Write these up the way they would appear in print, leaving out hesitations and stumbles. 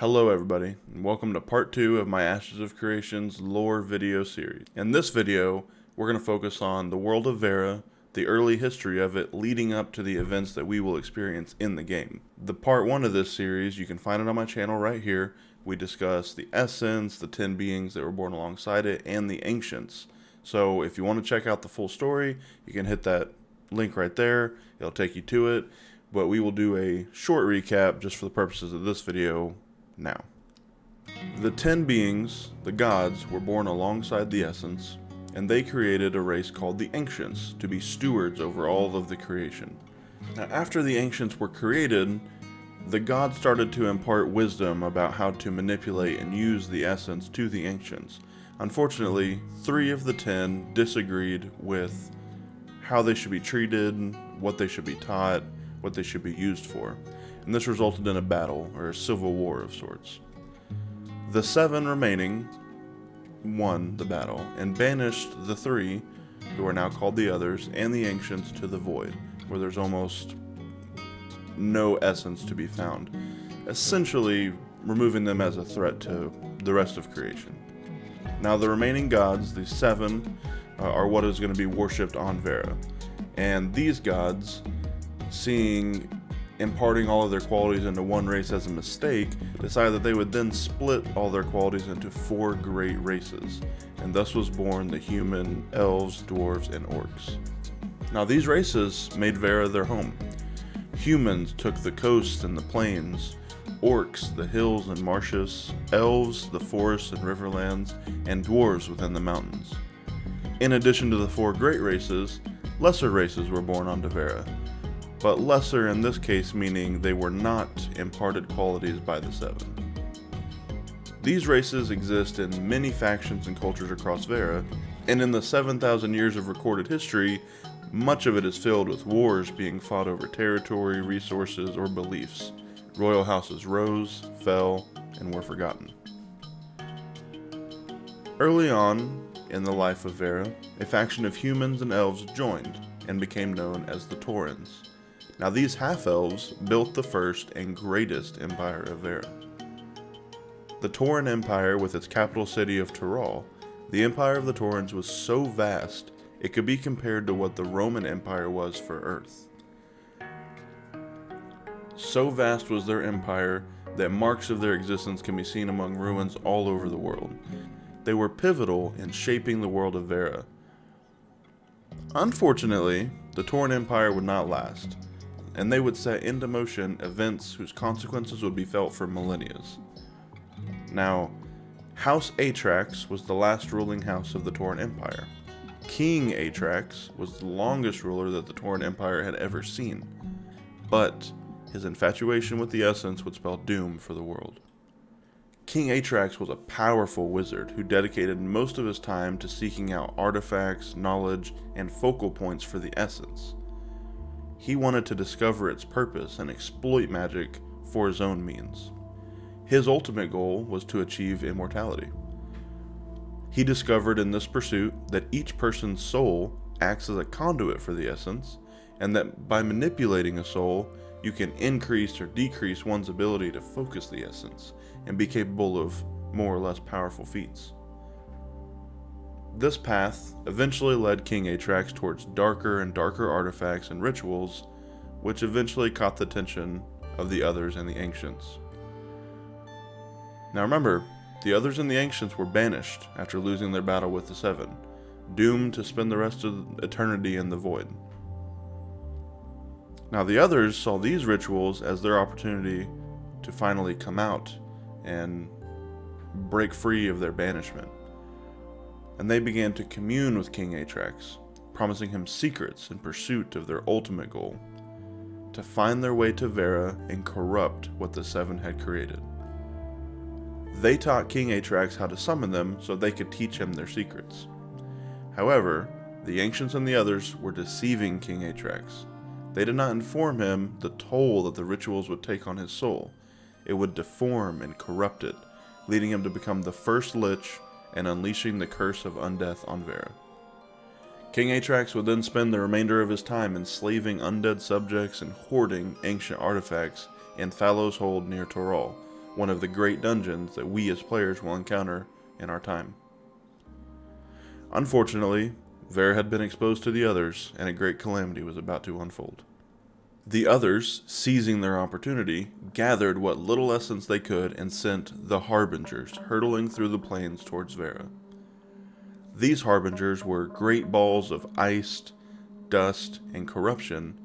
Hello everybody, and welcome to part 2 of my Ashes of Creations lore video series. In this video, we're going to focus on the world of Verra, the early history of it leading up to the events that we will experience in the game. The part 1 of this series, you can find it on my channel right here. We discuss the essence, the 10 beings that were born alongside it, and the ancients. So if you want to check out the full story, you can hit that link right there. It'll take you to it. But we will do a short recap just for the purposes of this video now. The 10 beings, the gods, were born alongside the essence, and they created a race called the Ancients to be stewards over all of the creation. Now, after the Ancients were created, the gods started to impart wisdom about how to manipulate and use the essence to the Ancients. Unfortunately, 3 of the 10 disagreed with how they should be treated, what they should be taught, what they should be used for, and this resulted in a battle, or a civil war of sorts. The 7 remaining won the battle, and banished the 3, who are now called the Others, and the Ancients to the Void, where there's almost no essence to be found, essentially removing them as a threat to the rest of creation. Now the remaining gods, the 7, are what is going to be worshipped on Verra, and these gods, seeing imparting all of their qualities into one race as a mistake, decided that they would then split all their qualities into 4 great races, and thus was born the human, elves, dwarves, and orcs. Now these races made Verra their home. Humans took the coasts and the plains, orcs the hills and marshes, elves the forests and riverlands, and dwarves within the mountains. In addition to the 4 great races, lesser races were born onto Verra, but lesser in this case meaning they were not imparted qualities by the 7. These races exist in many factions and cultures across Verra, and in the 7,000 years of recorded history, much of it is filled with wars being fought over territory, resources, or beliefs. Royal houses rose, fell, and were forgotten. Early on in the life of Verra, a faction of humans and elves joined and became known as the Torens. Now these half-elves built the first and greatest empire of Verra. The Toren Empire, with its capital city of Toren, the empire of the Torens was so vast it could be compared to what the Roman Empire was for Earth. So vast was their empire that marks of their existence can be seen among ruins all over the world. They were pivotal in shaping the world of Verra. Unfortunately, the Toren Empire would not last, and they would set into motion events whose consequences would be felt for millennia. Now, House Atrax was the last ruling house of the Toren Empire. King Atrax was the longest ruler that the Toren Empire had ever seen, but his infatuation with the essence would spell doom for the world. King Atrax was a powerful wizard who dedicated most of his time to seeking out artifacts, knowledge, and focal points for the essence. He wanted to discover its purpose and exploit magic for his own means. His ultimate goal was to achieve immortality. He discovered in this pursuit that each person's soul acts as a conduit for the essence, and that by manipulating a soul, you can increase or decrease one's ability to focus the essence and be capable of more or less powerful feats. This path eventually led King Atrax towards darker and darker artifacts and rituals, which eventually caught the attention of the Others and the Ancients. Now remember, the Others and the Ancients were banished after losing their battle with the 7, doomed to spend the rest of eternity in the Void. Now the Others saw these rituals as their opportunity to finally come out and break free of their banishment. And they began to commune with King Atrax, promising him secrets in pursuit of their ultimate goal, to find their way to Verra and corrupt what the 7 had created. They taught King Atrax how to summon them so they could teach him their secrets. However, the Ancients and the Others were deceiving King Atrax. They did not inform him the toll that the rituals would take on his soul. It would deform and corrupt it, leading him to become the first Lich and unleashing the curse of undeath on Verra. King Atrax would then spend the remainder of his time enslaving undead subjects and hoarding ancient artifacts in Thalos Hold near Toral, one of the great dungeons that we as players will encounter in our time. Unfortunately, Verra had been exposed to the others, and a great calamity was about to unfold. The others, seizing their opportunity, gathered what little essence they could and sent the Harbingers hurtling through the plains towards Verra. These Harbingers were great balls of ice, dust, and corruption,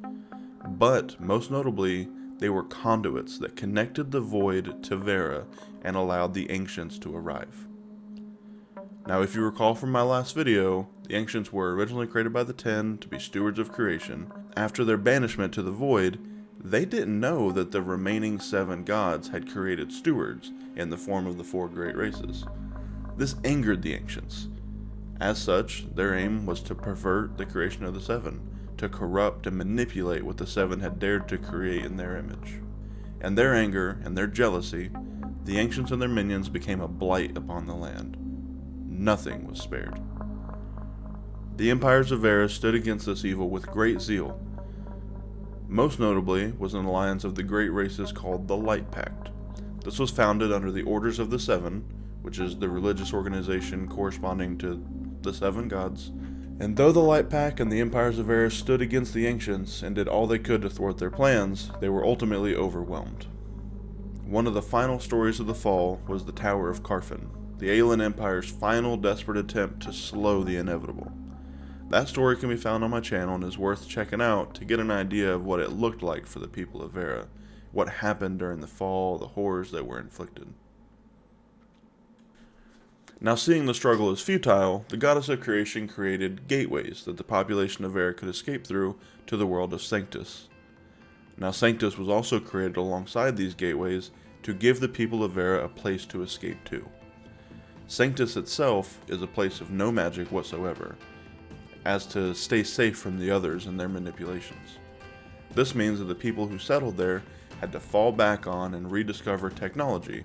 but most notably, they were conduits that connected the void to Verra and allowed the Ancients to arrive. Now, if you recall from my last video, the Ancients were originally created by the Ten to be stewards of creation. After their banishment to the void, they didn't know that the remaining 7 gods had created stewards in the form of the 4 great races. This angered the Ancients. As such, their aim was to pervert the creation of the 7, to corrupt and manipulate what the 7 had dared to create in their image. And their anger and their jealousy, the Ancients and their minions became a blight upon the land. Nothing was spared. The empires of Verra stood against this evil with great zeal. Most notably was an alliance of the great races called the Light Pact. This was founded under the Orders of the Seven, which is the religious organization corresponding to the 7 gods. And though the Light Pact and the empires of Verra stood against the Ancients and did all they could to thwart their plans, they were ultimately overwhelmed. One of the final stories of the fall was the Tower of Carfen, the Toren Empire's final desperate attempt to slow the inevitable. That story can be found on my channel and is worth checking out to get an idea of what it looked like for the people of Verra, what happened during the fall, the horrors that were inflicted. Now, seeing the struggle as futile, the goddess of creation created gateways that the population of Verra could escape through to the world of Sanctus. Now, Sanctus was also created alongside these gateways to give the people of Verra a place to escape to. Sanctus itself is a place of no magic whatsoever, as to stay safe from the others and their manipulations. This means that the people who settled there had to fall back on and rediscover technology,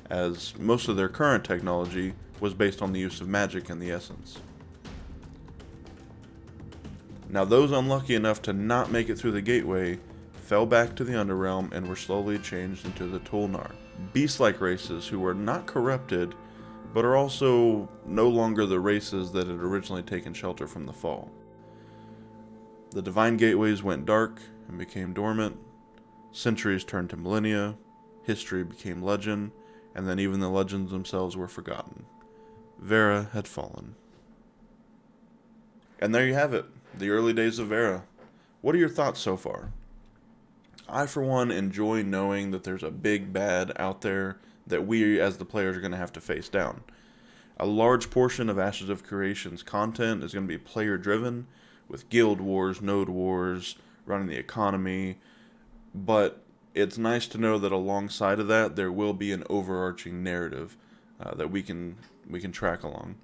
as most of their current technology was based on the use of magic and the essence. Now, those unlucky enough to not make it through the gateway fell back to the Underrealm and were slowly changed into the Tulnar, beast-like races who were not corrupted, but are also no longer the races that had originally taken shelter from the fall. The divine gateways went dark and became dormant, centuries turned to millennia, history became legend, and then even the legends themselves were forgotten. Verra had fallen. And there you have it, the early days of Verra. What are your thoughts so far? I, for one, enjoy knowing that there's a big bad out there that we as the players are going to have to face down. A large portion of Ashes of Creation's content is going to be player driven, with guild wars, node wars, running the economy, but it's nice to know that alongside of that there will be an overarching narrative that we can track along.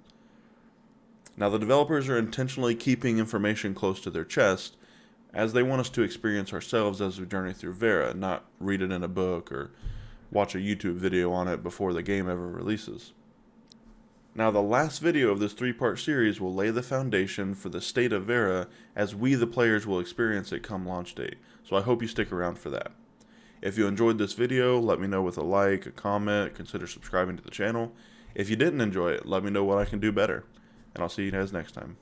Now, the developers are intentionally keeping information close to their chest, as they want us to experience ourselves as we journey through Verra, not read it in a book or watch a YouTube video on it before the game ever releases. Now, the last video of this 3-part series will lay the foundation for the state of Verra as we, the players, will experience it come launch date, so I hope you stick around for that. If you enjoyed this video, let me know with a like, a comment, consider subscribing to the channel. If you didn't enjoy it, let me know what I can do better, and I'll see you guys next time.